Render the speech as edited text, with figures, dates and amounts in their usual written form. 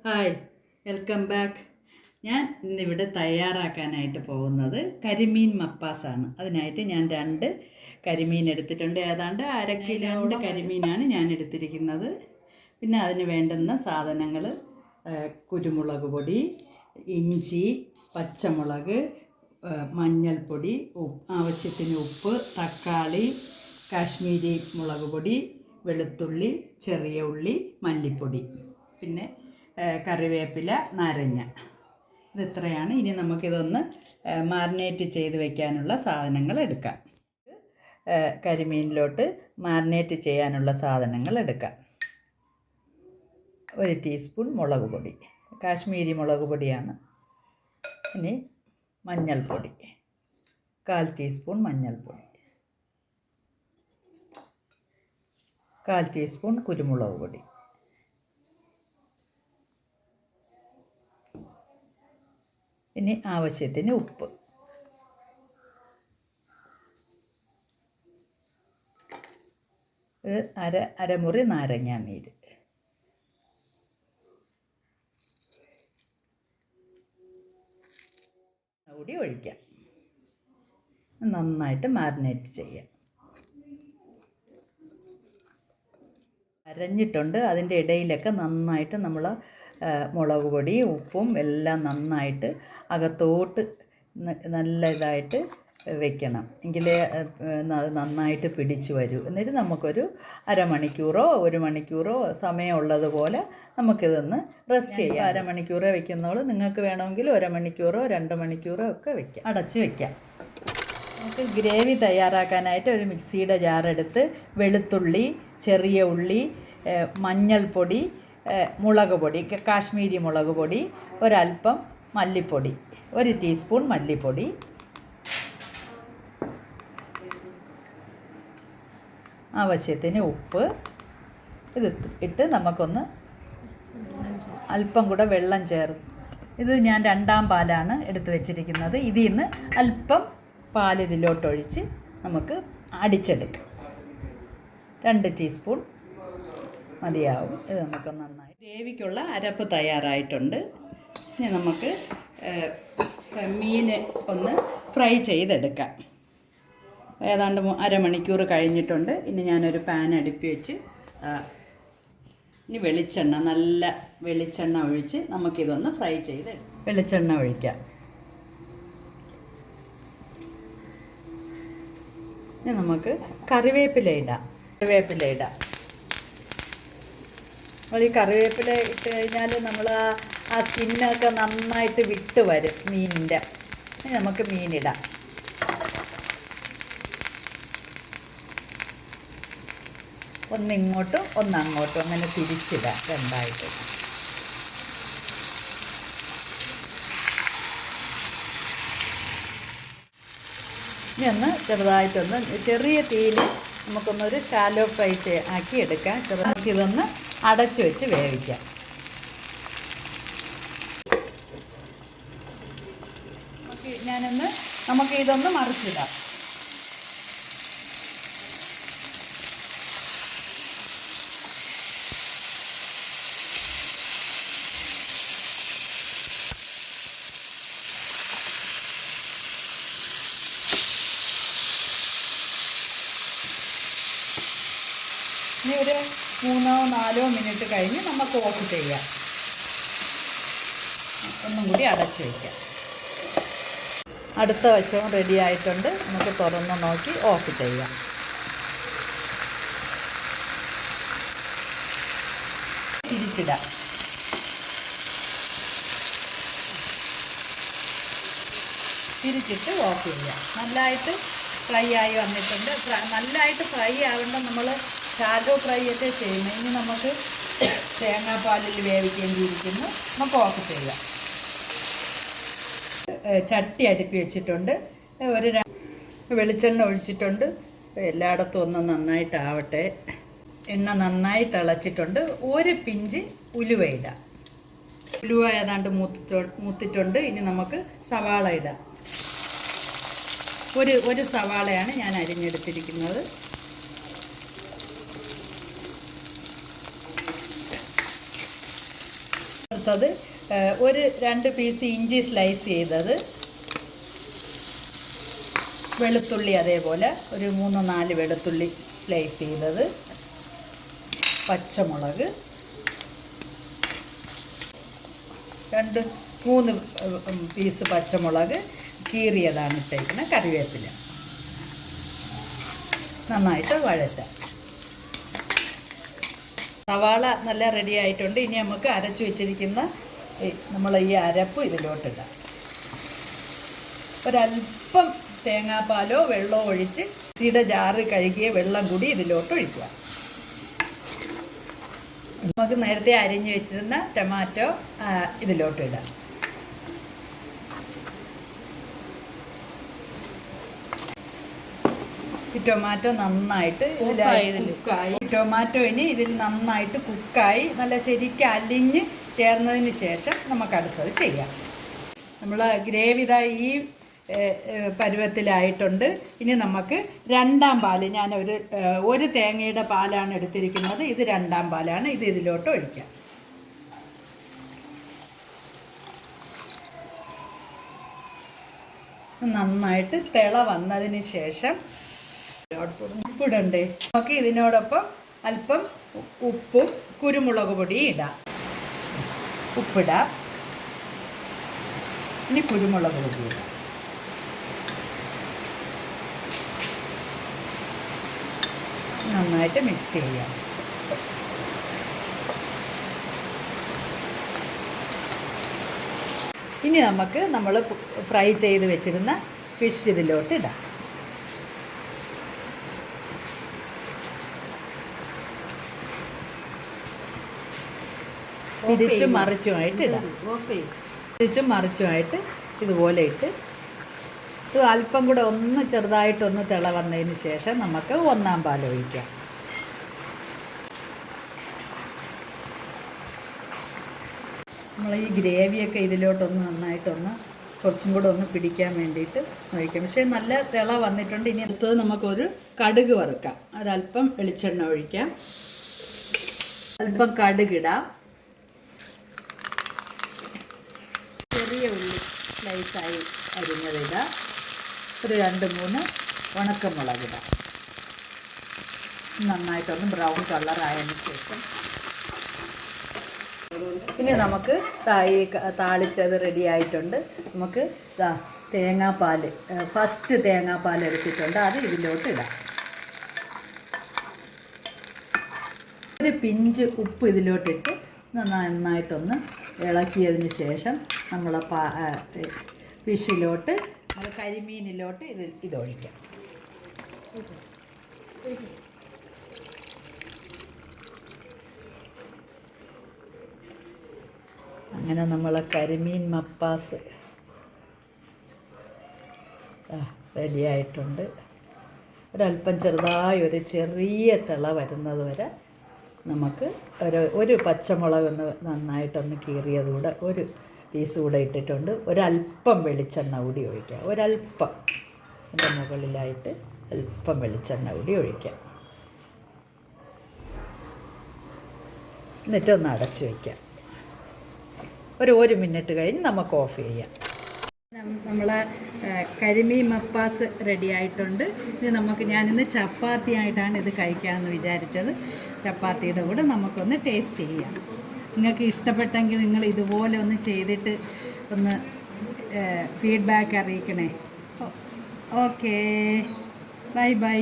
Hi, welcome back. ഞാൻ ഇന്നിവിടെ തയ്യാറാക്കാനായിട്ട് പോകുന്നത് കരിമീൻ മപ്പാസാണ്. അതിനായിട്ട് ഞാൻ 2 കരിമീൻ എടുത്തിട്ടുണ്ട്. ഏതാണ്ട് 1/2 കിലോ കരിമീനാണ് ഞാൻ എടുത്തിരിക്കുന്നത്. പിന്നെ അതിന് വേണ്ടുന്ന സാധനങ്ങൾ കുരുമുളക് പൊടി, ഇഞ്ചി, പച്ചമുളക്, മഞ്ഞൾപ്പൊടി, ആവശ്യത്തിന് ഉപ്പ്, തക്കാളി, കാശ്മീരി മുളക് പൊടി, വെളുത്തുള്ളി, ചെറിയ ഉള്ളി, മല്ലിപ്പൊടി, പിന്നെ കറിവേപ്പില, നാരങ്ങ. ഇതിത്രയാണ്. ഇനി നമുക്കിതൊന്ന് മാരിനേറ്റ് ചെയ്ത് വയ്ക്കാനുള്ള സാധനങ്ങൾ എടുക്കാം. കരിമീനിലോട്ട് മാരിനേറ്റ് ചെയ്യാനുള്ള സാധനങ്ങൾ എടുക്കാം. 1 ടീസ്പൂൺ മുളക് പൊടി, കാശ്മീരി മുളക് പൊടിയാണ്. ഇനി മഞ്ഞൾപ്പൊടി, 1/4 ടീസ്പൂൺ മഞ്ഞൾപ്പൊടി, 1/4 ടീസ്പൂൺ കുരുമുളക് പൊടി, ഇനി ആവശ്യത്തിന് ഉപ്പ്, അരമുറി നാരങ്ങാനീര്, കൂടി ഒഴിക്കാം. നന്നായിട്ട് മാരിനേറ്റ് ചെയ്യാം. അരഞ്ഞിട്ടുണ്ട്. അതിൻ്റെ ഇടയിലൊക്കെ നന്നായിട്ട് നമ്മൾ മുളക് പൊടിയും ഉപ്പും എല്ലാം നന്നായിട്ട് അകത്തോട്ട് നല്ല ഇതായിട്ട് വെക്കണം. എങ്കിലേ അത് നന്നായിട്ട് പിടിച്ചു വരൂ. എന്നിട്ട് നമുക്കൊരു അരമണിക്കൂറോ 1 മണിക്കൂറോ സമയമുള്ളതുപോലെ നമുക്കിതൊന്ന് റെസ്റ്റ് ചെയ്യാം. അരമണിക്കൂറേ വെക്കുന്നോളൂ. നിങ്ങൾക്ക് വേണമെങ്കിൽ 1 മണിക്കൂറോ 2 മണിക്കൂറോ ഒക്കെ വയ്ക്കാം. അടച്ച് വയ്ക്കാം. നമുക്ക് ഗ്രേവി തയ്യാറാക്കാനായിട്ട് ഒരു മിക്സിയുടെ ജാറെടുത്ത് വെളുത്തുള്ളി, ചെറിയ ഉള്ളി, മഞ്ഞൾപ്പൊടി, മുളക് പൊടി, കാശ്മീരി മുളക് പൊടി, ഒരൽപ്പം മല്ലിപ്പൊടി, 1 ടീസ്പൂൺ മല്ലിപ്പൊടി, ആവശ്യത്തിന് ഉപ്പ്, ഇത് ഇട്ട് നമുക്കൊന്ന് അല്പം കൂടെ വെള്ളം ചേർത്ത്, ഇത് ഞാൻ 2ാം പാലാണ് എടുത്ത് വെച്ചിരിക്കുന്നത്. ഇതിൽ നിന്ന് അല്പം പാൽ ഇതിലോട്ടൊഴിച്ച് നമുക്ക് അടിച്ചെടുക്കാം. 2 ടീസ്പൂൺ മതിയാവും. ഇത് നമുക്ക് നന്നായി ഗ്രേവിക്കുള്ള അരപ്പ് തയ്യാറായിട്ടുണ്ട്. ഇനി നമുക്ക് മീൻ ഒന്ന് ഫ്രൈ ചെയ്തെടുക്കാം. ഏതാണ്ട് അരമണിക്കൂർ കഴിഞ്ഞിട്ടുണ്ട്. ഇനി ഞാനൊരു പാൻ അടുപ്പി വെച്ച് ഇനി നല്ല വെളിച്ചെണ്ണ ഒഴിച്ച് നമുക്കിതൊന്ന് ഫ്രൈ ചെയ്ത് വെളിച്ചെണ്ണ ഒഴിക്കാം. ഇനി നമുക്ക് കറിവേപ്പില ഇടാം. ഈ കറിവേപ്പില ഇട്ട് കഴിഞ്ഞാൽ നമ്മൾ ആ സ്കിന്നൊക്കെ നന്നായിട്ട് വിട്ട് വരും മീനിൻ്റെ. ഇനി നമുക്ക് മീനിടാം. ഒന്നിങ്ങോട്ടും ഒന്നങ്ങോട്ടും അങ്ങനെ തിരിച്ചിടാം രണ്ടായിട്ട്. ഇനി ഒന്ന് ചെറുതായിട്ടൊന്ന് ചെറിയ തീയിൽ നമുക്കൊന്നൊരു ഷാലോ ഫ്രൈ ആക്കി എടുക്കാം. നമുക്കിതൊന്ന് അടച്ചു വെച്ച് വേവിക്കാം. നമുക്ക് ഇതൊന്ന് മറിച്ചിടാം. ഇനി ഒരു 3-4 മിനിറ്റ് കഴിഞ്ഞ് നമുക്ക് ഓഫ് ചെയ്യാം. ഒന്നും കൂടി അടച്ചു വയ്ക്കാം. അടുത്ത വശവും റെഡി ആയിട്ടുണ്ട്. നമുക്ക് തുറന്ന് നോക്കി ഓഫ് ചെയ്യാം. തിരിച്ചിടാം. തിരിച്ചിട്ട് ഓഫ് ചെയ്യാം. നല്ലതായിട്ട് ഫ്രൈ ആയി വന്നിട്ടുണ്ട്. നല്ലതായിട്ട് ഫ്രൈ ആവേണ്ട. നമ്മൾ ഷാലോ ഫ്രൈ ഒക്കെ ചെയ്യുന്നത്. ഇനി നമുക്ക് തേങ്ങാപ്പാലിൽ വേവിക്കേണ്ടിയിരിക്കുന്നു. നമുക്ക് ഓഫ് ചെയ്യാം. ചട്ടി അടുപ്പി വെച്ചിട്ടുണ്ട്. വെളിച്ചെണ്ണ ഒഴിച്ചിട്ടുണ്ട്. എല്ലായിടത്തും ഒന്ന് നന്നായിട്ടാവട്ടെ. എണ്ണ നന്നായി തിളച്ചിട്ടുണ്ട്. 1 പിഞ്ച് ഉലുവ ഇടാം. ഉലുവ ഏതാണ്ട് മൂത്തിട്ടുണ്ട്. ഇനി നമുക്ക് സവാള ഇടാം. ഒരു സവാളയാണ് ഞാൻ അരിഞ്ഞെടുത്തിരിക്കുന്നത്. എടുത്തത്, ഒരു 2 പീസ് ഇഞ്ചി സ്ലൈസ് ചെയ്തത്, വെളുത്തുള്ളി അതേപോലെ ഒരു 3-4 വെളുത്തുള്ളി സ്ലൈസ് ചെയ്തത്, പച്ചമുളക് 2-3 പീസ് പച്ചമുളക് കീറിയതാണ് ഇട്ടേക്കുന്നത്, കറിവേപ്പില നന്നായിട്ട് വഴറ്റാം. സവാള നല്ല റെഡി ആയിട്ടുണ്ട്. ഇനി നമുക്ക് അരച്ചു വെച്ചിരിക്കുന്ന നമ്മൾ ഈ അരപ്പ് ഇതിലോട്ടിടാം. ഒരല്പം തേങ്ങാപ്പാലോ വെള്ളമോ ഒഴിച്ച് മിക്സിയുടെ ജാറ് കഴുകിയ വെള്ളം കൂടി ഇതിലോട്ട് ഒഴിക്കുക. നമുക്ക് നേരത്തെ അരിഞ്ഞു വെച്ചിരുന്ന ടൊമാറ്റോ ഇതിലോട്ട് ഇടാം. ഈ ടൊമാറ്റോ നന്നായിട്ട് കുക്കായി, ടൊമാറ്റോ ഇനി ഇതിൽ നന്നായിട്ട് കുക്കായി നല്ല ശരിക്കും അലിഞ്ഞ് ചേർന്നതിന് ശേഷം നമുക്ക് അടുത്തത് ചെയ്യാം. നമ്മൾ ഗ്രേവി ഇതാ ഈ പരുവത്തിലായിട്ടുണ്ട്. ഇനി നമുക്ക് 2ാം പാല്, ഞാൻ ഒരു തേങ്ങയുടെ പാലാണ് എടുത്തിരിക്കുന്നത്, ഇത് 2ാം പാലാണ്. ഇത് ഇതിലോട്ട് ഒഴിക്കാം. നന്നായിട്ട് തിള വന്നതിന് ശേഷം ഉപ്പിടണ്ടേ, നമുക്ക് ഇതിനോടൊപ്പം അല്പം ഉപ്പും കുരുമുളക് പൊടിയും ഇടാം. ഉപ്പിടാം, ഇനി കുരുമുളക് പൊടി ഇടാം. നന്നായിട്ട് മിക്സ് ചെയ്യാം. ഇനി നമുക്ക് നമ്മൾ ഫ്രൈ ചെയ്ത് വെച്ചിരുന്ന ഫിഷ് ഇതിലോട്ട് ഇടാം. തിരിച്ചും മറിച്ചുമായിട്ട് ഇടാം. തിരിച്ചും മറിച്ചുമായിട്ട് ഇതുപോലെ ഇട്ട് ഇത് അല്പം കൂടെ ഒന്ന് ചെറുതായിട്ടൊന്ന് തിള വന്നതിന് ശേഷം നമുക്ക് 1ാം പാൽ ഒഴിക്കാം. നമ്മൾ ഈ ഗ്രേവിയൊക്കെ ഇതിലോട്ടൊന്ന് നന്നായിട്ടൊന്ന് കുറച്ചും കൂടെ ഒന്ന് പിടിക്കാൻ വേണ്ടിയിട്ട് ഒഴിക്കാം. പക്ഷേ നല്ല തിള വന്നിട്ടുണ്ട്. ഇനി അടുത്തത് നമുക്കൊരു കടുക് വറുക്കാം. ഒരല്പം വെളിച്ചെണ്ണ ഒഴിക്കാം, അല്പം കടുകിടാം, ചെറിയ ഉള്ളി സ്ലൈസായി അരിഞ്ഞതിടാം, ഒരു 2-3 ഉണക്കമുളകിടാം. നന്നായിട്ടൊന്ന് ബ്രൗൺ കളറായതിന് ശേഷം ഇനി നമുക്ക് ഈ താളിച്ചത് റെഡി ആയിട്ടുണ്ട്. നമുക്ക് തേങ്ങാപ്പാൽ, ഫസ്റ്റ് തേങ്ങാപ്പാൽ എടുത്തിട്ടുണ്ട്, അത് ഇതിലോട്ട് ഇടാം. ഒരു പിഞ്ച് ഉപ്പ് ഇതിലോട്ടിട്ട് നന്നായിട്ടൊന്ന് ഇളക്കിയതിന് ശേഷം നമ്മൾ ഫിഷിലോട്ട്, നമ്മൾ കരിമീനിലോട്ട് ഇതൊഴിക്കാം. അങ്ങനെ നമ്മളെ കരിമീൻ മപ്പാസ് റെഡി ആയിട്ടുണ്ട്. ഒരല്പം ചെറുതായി ഒരു ചെറിയ തിള വരുന്നത് വരെ നമുക്ക് ഒരു പച്ചമുളകൊന്ന് നന്നായിട്ടൊന്ന് കീറിയതുകൂടെ ഒരു പീസ് കൂടെ ഇട്ടിട്ടുണ്ട്. ഒരല്പം വെളിച്ചെണ്ണ കൂടി ഒഴിക്കാം. ഒരല്പം അതിൻ്റെ മുകളിലായിട്ട് അല്പം വെളിച്ചെണ്ണ കൂടി ഒഴിക്കാം. എന്നിട്ടൊന്ന് അടച്ചു വയ്ക്കാം. ഒരു മിനിറ്റ് കഴിഞ്ഞ് നമുക്ക് ഓഫ് ചെയ്യാം. നമ്മളെ കരിമീൻ മപ്പാസ് റെഡി ആയിട്ടുണ്ട്. ഇത് ഞാനിന്ന് ചപ്പാത്തിയായിട്ടാണ് ഇത് കഴിക്കാമെന്ന് വിചാരിച്ചത്. ചപ്പാത്തിയുടെ കൂടെ നമുക്കൊന്ന് ടേസ്റ്റ് ചെയ്യാം. നിങ്ങൾക്ക് ഇഷ്ടപ്പെട്ടെങ്കിൽ നിങ്ങൾ ഇതുപോലെ ഒന്ന് ചെയ്തിട്ട് ഒന്ന് ഫീഡ്ബാക്ക് അറിയിക്കണേ. Okay, bye by.